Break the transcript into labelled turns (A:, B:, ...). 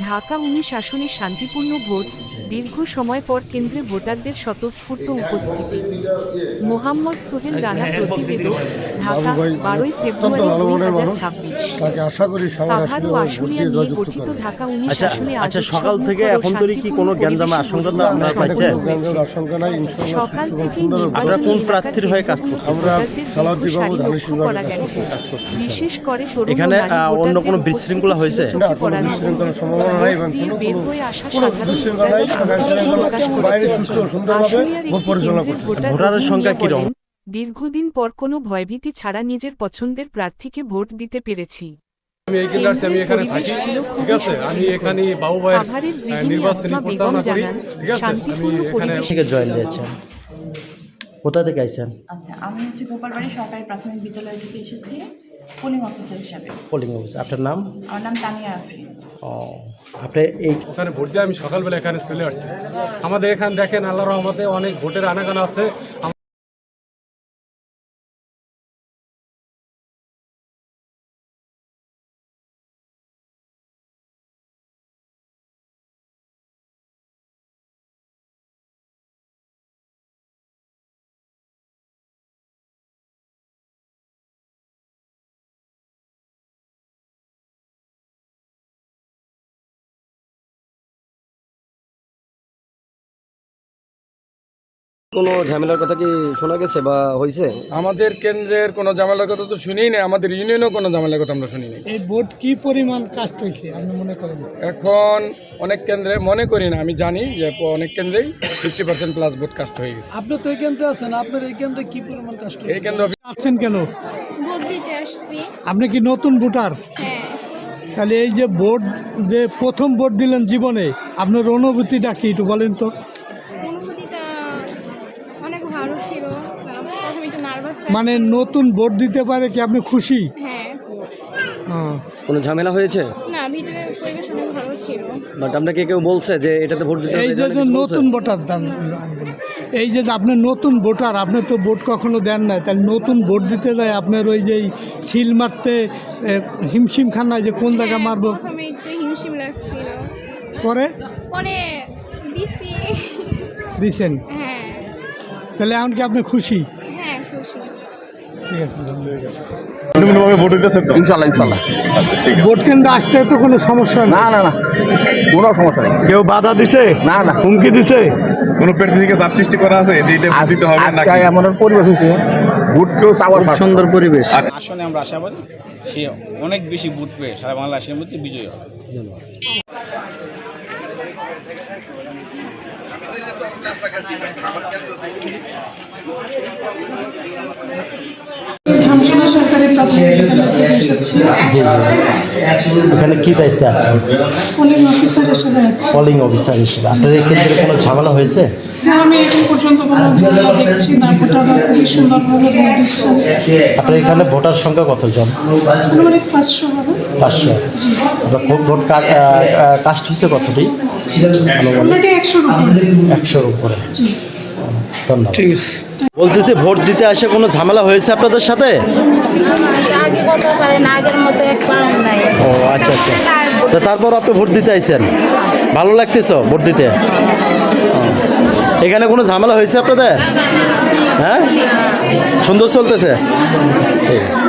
A: ঢাকা ১৯ আসনে শান্তিপূর্ণ ভোট, দীর্ঘ সময় পর কেন্দ্রে ভোটারদের স্বতঃস্ফূর্ত উপস্থিতি। মোহাম্মদ সোহেল রানা প্রতিবেদক, ঢাকা ১২ ফেব্রুয়ারি ২০২৬। সাভার ও আশুলিয়া নিয়ে গঠিত ঢাকা ১৯ আসনে
B: আচ্ছা, সকাল থেকে এখন তৈরি কি কোনো গ্যাঞ্জামের আশঙ্কা আপনারা পাচ্ছেন?
A: সকাল থেকেই
B: আপনারা কোন প্রার্থীর হয়ে কাজ করছেন?
A: আমরা বিশেষ করে
B: এখানে অন্য কোনো বিশৃঙ্খলা হয়েছে? ভোটারের সংখ্যা কিরকম?
A: দীর্ঘদিন পর কোনো ভয়ভীতি ছাড়া নিজের পছন্দের প্রার্থীকে ভোট দিতে পেরেছি।
C: আমি এখানে থাকি, ঠিক আছে। আমি এখানে বাবু ভাইয়ের নির্বাচনী প্রচারণা করি, ঠিক আছে। আমি এখানে
B: থেকে জয়েন দিয়েছেন, কোথা থেকে আইছেন?
D: আচ্ছা, আমি গোপালবাড়ি সরকারি প্রাথমিক বিদ্যালয় থেকে এসেছি পোলিং অফিসার হিসাবে।
B: পোলিং অফিসার, আপনার নাম?
D: আমার নাম তানিয়া আফরিন।
B: ও, আপনি এই
C: ওখানে ভোট দিয়ে আমি সকালবেলা এখানে চলে আসছি। আমাদের এখানে দেখেন আল্লাহর রহমতে অনেক ভোটের আনাগানা আছে।
E: কোনো ঝামেলার কথা কি শোনা গেছে বা হয়েছে?
F: আমাদের কেন্দ্রের কোনো ঝামেলার কথা তো শুনিই না, আমাদের ইউনিয়নেও কোনো ঝামেলার কথা আমরা শুনি না।
G: এই ভোট কি পরিমাণ কাস্ট হয়েছে আপনি মনে করেন?
F: এখন অনেক কেন্দ্রে মনে করি না, আমি জানি যে অনেক কেন্দ্রেই 50% প্লাস ভোট কাস্ট হয়ে গেছে।
G: আপনি তো এই কেন্দ্রে আছেন, আপনার এই কেন্দ্রে কি পরিমাণ কাস্ট
F: এই কেন্দ্র
G: আছেন কেন?
H: ভোট দিতে আসছি।
G: আপনি কি নতুন ভোটার?
H: হ্যাঁ।
G: তাহলে এই যে ভোট, যে প্রথম ভোট দিলেন জীবনে, আপনার অনুভূতিটা কি একটু বলেন তো?
H: অনুভূতিটা অনেক ভালো ছিল, প্রথমে একটু নার্ভাস
G: মানে নতুন ভোট দিতে পারে কি আপনি খুশি?
H: হ্যাঁ।
E: কোনো ঝামেলা হয়েছে?
H: না, ভিতরের পরিবেশ অনেক ভালো ছিল।
E: বাট আপনাকে কেউ বলছে যে এটাতে ভোট দিতে হবে?
G: এই যে নতুন ভোটার, এই যে আপনি নতুন ভোটার, আপনি তো ভোট কখনো দেন নাই, তাহলে নতুন ভোট দিতে যায় আপনার ওই যে সিল মারতে হিমশিম খান না যে কোন জায়গা মারবো?
H: প্রথমে একটু হিমশিম লাগছিল,
G: পরে
H: পরে
G: দিছেন।
H: হ্যাঁ।
G: তাহলে এখন কি আপনি খুশি?
H: হ্যাঁ, খুশি।
G: ঠিক আছে,
I: ইনশাল্লাহ। আচ্ছা, ঠিক আছে।
G: ভোট কেন্দ্রে আসতে তো কোনো সমস্যা না?
I: না, কোনো সমস্যা নেই।
G: কেউ বাধা দিছে?
I: না,
G: হুমকি দিছে?
I: কোনো প্রার্থী থেকে চাপ সৃষ্টি করা আছে যে এটা ভোট দিতে হবে নাকি? এমন পরিবেশ হয়েছে, ভোট কেউ চাওয়ার সুন্দর পরিবেশ।
J: আসলে আমরা আশাবাদী সে অনেক বেশি ভোট পেয়ে সারা বাংলাদেশের মধ্যে বিজয়ী হবে।
D: ধামসোনা সরকারি প্রাথমিক বিদ্যালয় থেকে এসেছি।
B: এখানে কি দায়িত্বে আছেন?
D: পোলিং অফিসার হিসেবে আছি।
B: পোলিং অফিসার হিসেবে আপনার এই ক্ষেত্রে কোনো ঝামেলা হয়েছে?
D: হ্যাঁ, আমি এখন পর্যন্ত কোনো ঝামেলা দেখছি না, ভোটাররা খুবই সুন্দরভাবে ভোট দিচ্ছে।
B: আপনার এখানে ভোটার সংখ্যা কতজন?
D: আনুমানিক 500 হবে।
B: 500। ভোট কাস্ট হচ্ছে কতটি?
D: অলরেডি 100-র উপরে।
B: 100-র উপরে।
D: জি,
B: ধন্যবাদ।
G: ঠিক আছে।
B: বলতেছি, ভোট দিতে আসে কোনো ঝামেলা হয়েছে আপনাদের সাথে?
H: আগে কত পারে না, আগের মতো একদম নাই।
B: ও আচ্ছা, তো তারপর আপনি ভোট দিতে আইছেন, ভালো লাগতেছ ভোট দিতে? এখানে কোনো ঝামেলা হয়েছে আপনাদের? হ্যাঁ, সুন্দর চলতেছে। ঠিক আছে।